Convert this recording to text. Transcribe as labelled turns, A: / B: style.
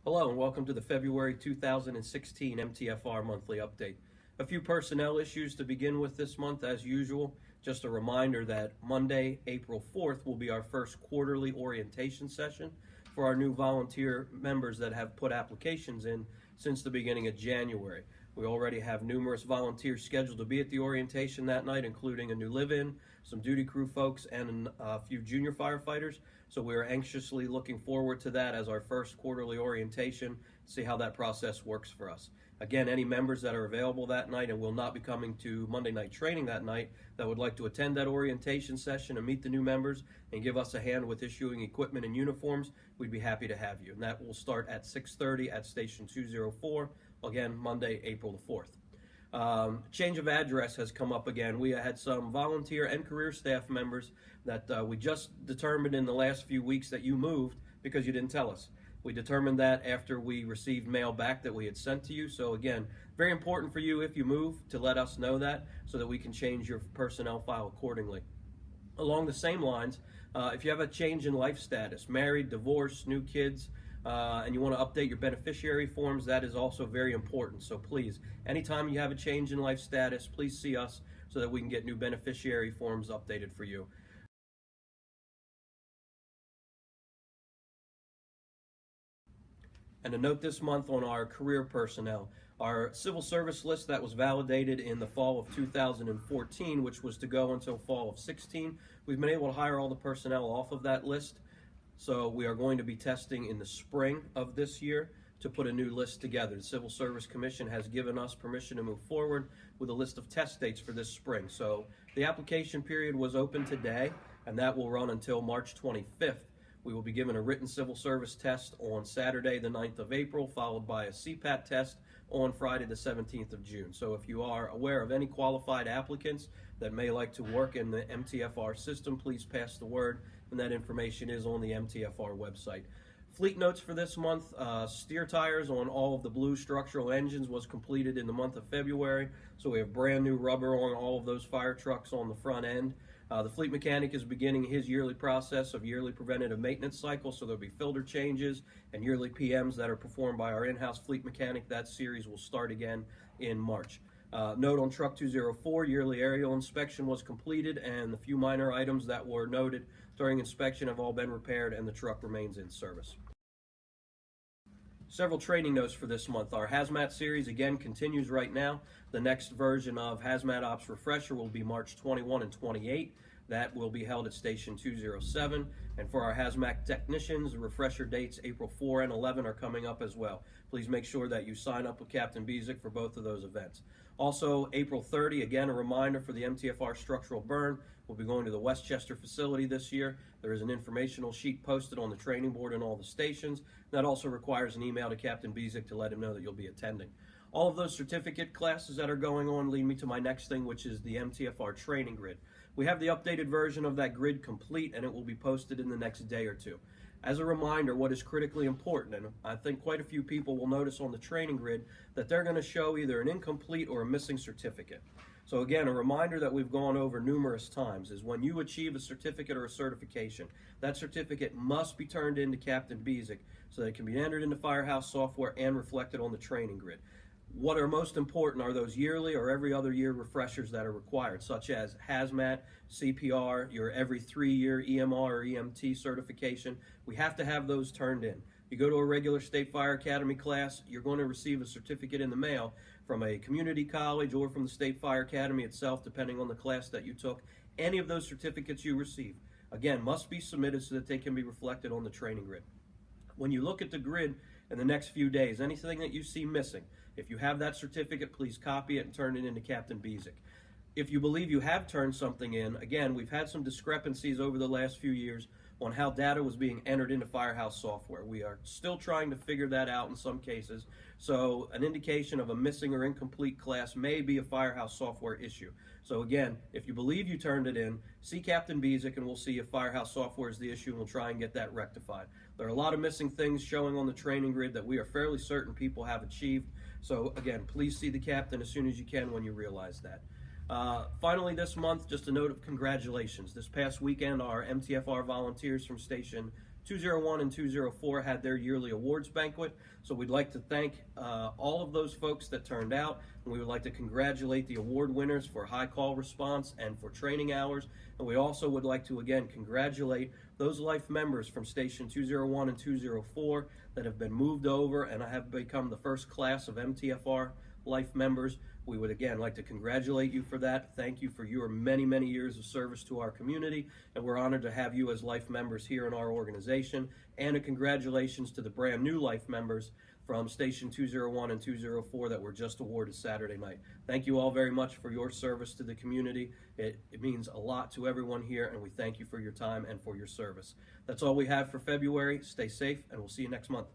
A: Hello and welcome to the February 2016 MTFR monthly update. A few personnel issues to begin with this month as usual. Just a reminder that Monday, April 4th will be our first quarterly orientation session for our new volunteer members that have put applications in since the beginning of January. We already have numerous volunteers scheduled to be at the orientation that night, including a new live-in, some duty crew folks, and a few junior firefighters. So we are anxiously looking forward to that as our first quarterly orientation, see how that process works for us. Again, any members that are available that night and will not be coming to Monday night training that night that would like to attend that orientation session and meet the new members and give us a hand with issuing equipment and uniforms, we'd be happy to have you. And that will start at 6:30 at Station 204, again, Monday, April the 4th. Change of address has come up again. We had some volunteer and career staff members that we just determined in the last few weeks that you moved because you didn't tell us. We determined that after we received mail back that we had sent to you. So again, very important for you if you move to let us know that so that we can change your personnel file accordingly. Along the same lines, if you have a change in life status, married, divorced, new kids, and you want to update your beneficiary forms, that is also very important. So please, anytime you have a change in life status, please see us so that we can get new beneficiary forms updated for you. And a note this month on our career personnel. Our civil service list that was validated in the fall of 2014, which was to go until fall of 16, we've been able to hire all the personnel off of that list. So we are going to be testing in the spring of this year to put a new list together. The Civil Service Commission has given us permission to move forward with a list of test dates for this spring. So the application period was open today, and that will run until March 25th. We will be given a written civil service test on Saturday, the 9th of April, followed by a CPAT test on Friday, the 17th of June. So if you are aware of any qualified applicants that may like to work in the MTFR system, please pass the word, and that information is on the MTFR website. Fleet notes for this month: steer tires on all of the blue structural engines was completed in the month of February, so we have brand new rubber on all of those fire trucks on the front end. The fleet mechanic is beginning his yearly process of yearly preventative maintenance cycle, so there'll be filter changes and yearly PMs that are performed by our in-house fleet mechanic. That series will start again in March. Note on truck 204, yearly aerial inspection was completed, and the few minor items that were noted during inspection have all been repaired, and the truck remains in service. Several training notes for this month. Our Hazmat series again continues right now. The next version of Hazmat Ops Refresher will be March 21 and 28. That will be held at Station 207. And for our Hazmat technicians, the refresher dates April 4 and 11 are coming up as well. Please make sure that you sign up with Captain Bezick for both of those events. Also, April 30, again, a reminder for the MTFR structural burn. We'll be going to the Westchester facility this year. There is an informational sheet posted on the training board in all the stations. That also requires an email to Captain Bezick to let him know that you'll be attending. All of those certificate classes that are going on lead me to my next thing, which is the MTFR training grid. We have the updated version of that grid complete, and it will be posted in the next day or two. As a reminder, what is critically important, and I think quite a few people will notice on the training grid that they're going to show either an incomplete or a missing certificate. So again, a reminder that we've gone over numerous times is when you achieve a certificate or a certification, that certificate must be turned in to Captain Bezick so that it can be entered into Firehouse software and reflected on the training grid. What are most important are those yearly or every other year refreshers that are required, such as Hazmat, CPR, your every 3-year EMR or EMT certification. We have to have those turned in. You go to a regular State Fire Academy class, you're going to receive a certificate in the mail from a community college or from the State Fire Academy itself, depending on the class that you took. Any of those certificates you receive, again, must be submitted so that they can be reflected on the training grid. When you look at the grid in the next few days, anything that you see missing, if you have that certificate, please copy it and turn it into Captain Bezick. If you believe you have turned something in, again, we've had some discrepancies over the last few years on how data was being entered into Firehouse software. We are still trying to figure that out in some cases. So an indication of a missing or incomplete class may be a Firehouse software issue. So again, if you believe you turned it in, see Captain Bezick and we'll see if Firehouse software is the issue and we'll try and get that rectified. There are a lot of missing things showing on the training grid that we are fairly certain people have achieved. So again, please see the captain as soon as you can when you realize that. Finally this month, just a note of congratulations. This past weekend, our MTFR volunteers from Station 201 and 204 had their yearly awards banquet. So we'd like to thank all of those folks that turned out, and we would like to congratulate the award winners for high call response and for training hours. And we also would like to again congratulate those life members from Station 201 and 204 that have been moved over and have become the first class of MTFR life members. We would again like to congratulate you for that. Thank you for your many, many years of service to our community, and we're honored to have you as life members here in our organization. And a congratulations to the brand new life members from Station 201 and 204 that were just awarded Saturday night. Thank you all very much for your service to the community. It means a lot to everyone here, and we thank you for your time and for your service. That's all we have for February. Stay safe, and we'll see you next month.